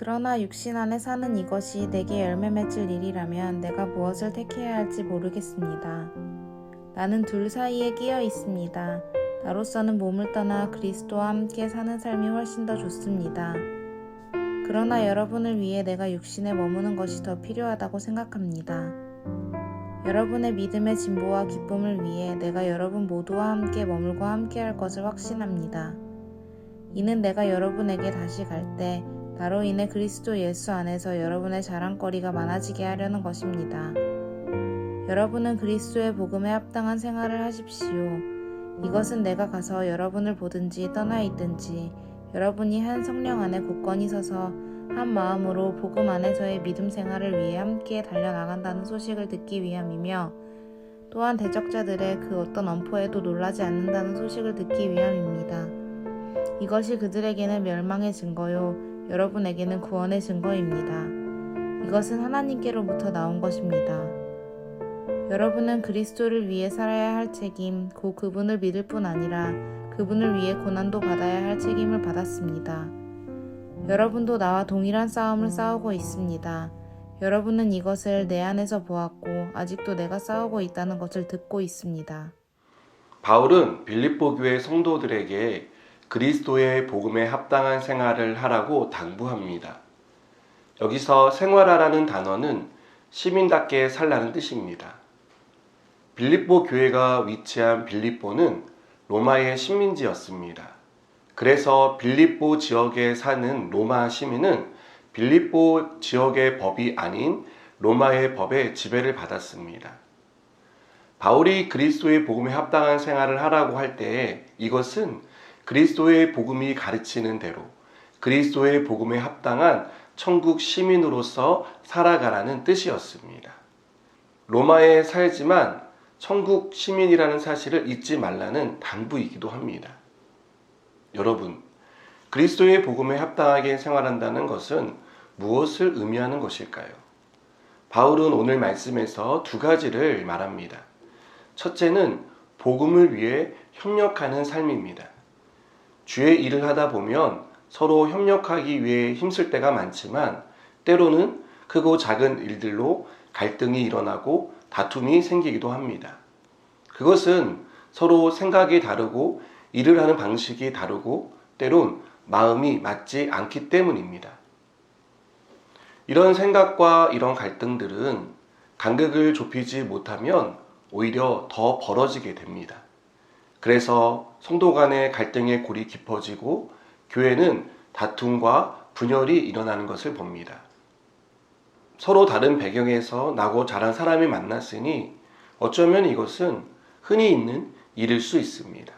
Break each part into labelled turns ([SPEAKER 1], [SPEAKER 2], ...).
[SPEAKER 1] 그러나 육신 안에 사는 이것이 내게 열매 맺을 일이라면 내가 무엇을 택해야 할지 모르겠습니다. 나는 둘 사이에 끼어 있습니다. 나로서는 몸을 떠나 그리스도와 함께 사는 삶이 훨씬 더 좋습니다. 그러나 여러분을 위해 내가 육신에 머무는 것이 더 필요하다고 생각합니다. 여러분의 믿음의 진보와 기쁨을 위해 내가 여러분 모두와 함께 머물고 함께 할 것을 확신합니다. 이는 내가 여러분에게 다시 갈 때 나로 인해 그리스도 예수 안에서 여러분의 자랑거리가 많아지게 하려는 것입니다. 여러분은 그리스도의 복음에 합당한 생활을 하십시오. 이것은 내가 가서 여러분을 보든지 떠나 있든지 여러분이 한 성령 안에 굳건히 서서 한 마음으로 복음 안에서의 믿음 생활을 위해 함께 달려나간다는 소식을 듣기 위함이며 또한 대적자들의 그 어떤 엄포에도 놀라지 않는다는 소식을 듣기 위함입니다. 이것이 그들에게는 멸망의 증거요 여러분에게는 구원의 증거입니다. 이것은 하나님께로부터 나온 것입니다. 여러분은 그리스도를 위해 살아야 할 책임, 곧 그분을 믿을 뿐 아니라 그분을 위해 고난도 받아야 할 책임을 받았습니다. 여러분도 나와 동일한 싸움을 싸우고 있습니다. 여러분은 이것을 내 안에서 보았고 아직도 내가 싸우고 있다는 것을 듣고 있습니다.
[SPEAKER 2] 바울은 빌립보 교회 성도들에게 그리스도의 복음에 합당한 생활을 하라고 당부합니다. 여기서 생활하라는 단어는 시민답게 살라는 뜻입니다. 빌립보 교회가 위치한 빌립보는 로마의 식민지였습니다. 그래서 빌립보 지역에 사는 로마 시민은 빌립보 지역의 법이 아닌 로마의 법에 지배를 받았습니다. 바울이 그리스도의 복음에 합당한 생활을 하라고 할 때에 이것은 그리스도의 복음이 가르치는 대로 그리스도의 복음에 합당한 천국 시민으로서 살아가라는 뜻이었습니다. 로마에 살지만 천국 시민이라는 사실을 잊지 말라는 당부이기도 합니다. 여러분, 그리스도의 복음에 합당하게 생활한다는 것은 무엇을 의미하는 것일까요? 바울은 오늘 말씀에서 두 가지를 말합니다. 첫째는 복음을 위해 협력하는 삶입니다. 주의 일을 하다 보면 서로 협력하기 위해 힘쓸 때가 많지만 때로는 크고 작은 일들로 갈등이 일어나고 다툼이 생기기도 합니다. 그것은 서로 생각이 다르고 일을 하는 방식이 다르고 때론 마음이 맞지 않기 때문입니다. 이런 생각과 이런 갈등들은 간극을 좁히지 못하면 오히려 더 벌어지게 됩니다. 그래서 성도 간의 갈등의 골이 깊어지고 교회는 다툼과 분열이 일어나는 것을 봅니다. 서로 다른 배경에서 나고 자란 사람이 만났으니 어쩌면 이것은 흔히 있는 일일 수 있습니다.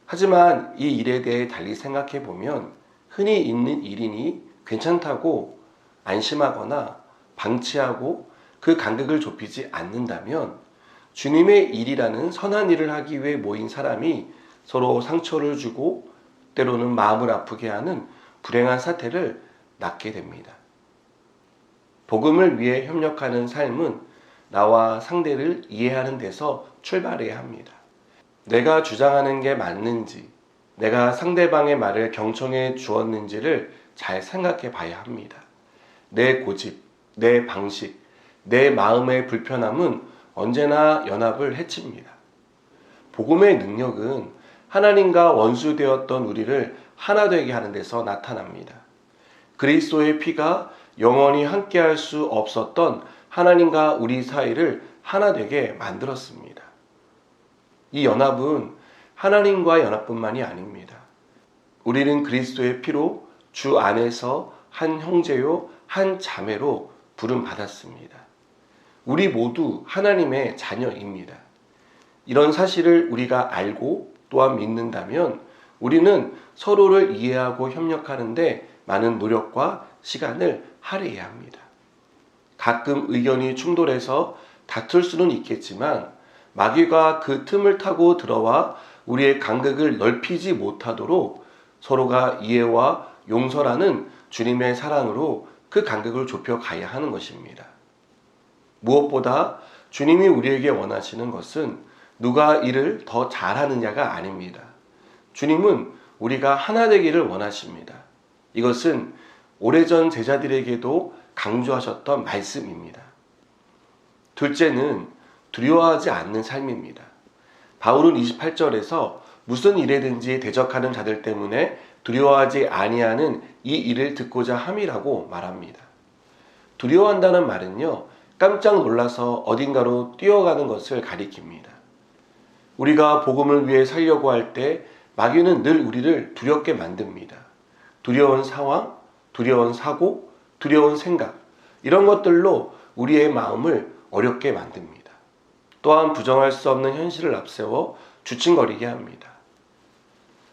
[SPEAKER 2] 하지만 이 일에 대해 달리 생각해 보면 흔히 있는 일이니 괜찮다고 안심하거나 방치하고 그 간극을 좁히지 않는다면 주님의 일이라는 선한 일을 하기 위해 모인 사람이 서로 상처를 주고 때로는 마음을 아프게 하는 불행한 사태를 낳게 됩니다. 복음을 위해 협력하는 삶은 나와 상대를 이해하는 데서 출발해야 합니다. 내가 주장하는 게 맞는지, 내가 상대방의 말을 경청해 주었는지를 잘 생각해 봐야 합니다. 내 고집, 내 방식, 내 마음의 불편함은 언제나 연합을 해칩니다. 복음의 능력은 하나님과 원수되었던 우리를 하나 되게 하는 데서 나타납니다. 그리스도의 피가 영원히 함께할 수 없었던 하나님과 우리 사이를 하나 되게 만들었습니다. 이 연합은 하나님과 연합뿐만이 아닙니다. 우리는 그리스도의 피로 주 안에서 한 형제요 한 자매로 부름받았습니다. 우리 모두 하나님의 자녀입니다. 이런 사실을 우리가 알고 또한 믿는다면 우리는 서로를 이해하고 협력하는데 많은 노력과 시간을 할애해야 합니다. 가끔 의견이 충돌해서 다툴 수는 있겠지만 마귀가 그 틈을 타고 들어와 우리의 간극을 넓히지 못하도록 서로가 이해와 용서라는 주님의 사랑으로 그 간극을 좁혀 가야 하는 것입니다. 무엇보다 주님이 우리에게 원하시는 것은 누가 일을 더 잘하느냐가 아닙니다. 주님은 우리가 하나 되기를 원하십니다. 이것은 오래전 제자들에게도 강조하셨던 말씀입니다. 둘째는 두려워하지 않는 삶입니다. 바울은 28절에서 무슨 일에든지 대적하는 자들 때문에 두려워하지 아니하는 이 일을 듣고자 함이라고 말합니다. 두려워한다는 말은요, 깜짝 놀라서 어딘가로 뛰어가는 것을 가리킵니다. 우리가 복음을 위해 살려고 할 때 마귀는 늘 우리를 두렵게 만듭니다. 두려운 상황, 두려운 사고, 두려운 생각, 이런 것들로 우리의 마음을 어렵게 만듭니다. 또한 부정할 수 없는 현실을 앞세워 주춤거리게 합니다.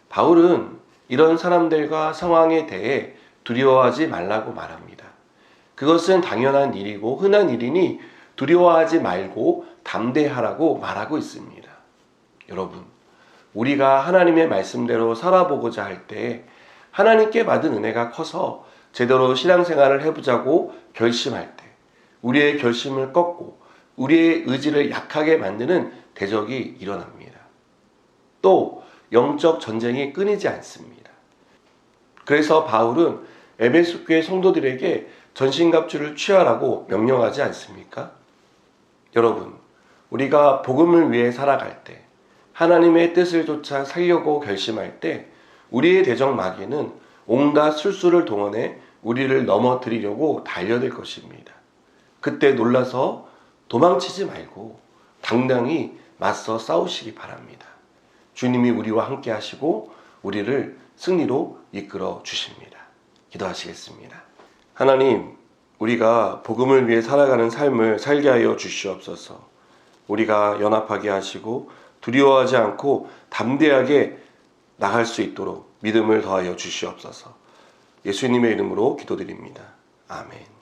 [SPEAKER 2] 바울은 이런 사람들과 상황에 대해 두려워하지 말라고 말합니다. 그것은 당연한 일이고 흔한 일이니 두려워하지 말고 담대하라고 말하고 있습니다. 여러분, 우리가 하나님의 말씀대로 살아보고자 할 때 하나님께 받은 은혜가 커서 제대로 신앙생활을 해보자고 결심할 때 우리의 결심을 꺾고 우리의 의지를 약하게 만드는 대적이 일어납니다. 또 영적 전쟁이 끊이지 않습니다. 그래서 바울은 에베소 교회 성도들에게 전신갑주를 취하라고 명령하지 않습니까? 여러분, 우리가 복음을 위해 살아갈 때 하나님의 뜻을 쫓아 살려고 결심할 때 우리의 대적 마귀는 온갖 술수를 동원해 우리를 넘어뜨리려고 달려들 것입니다. 그때 놀라서 도망치지 말고 당당히 맞서 싸우시기 바랍니다. 주님이 우리와 함께 하시고 우리를 승리로 이끌어 주십니다. 기도하시겠습니다. 하나님, 우리가 복음을 위해 살아가는 삶을 살게 하여 주시옵소서. 우리가 연합하게 하시고 두려워하지 않고 담대하게 나갈 수 있도록 믿음을 더하여 주시옵소서. 예수님의 이름으로 기도드립니다. 아멘.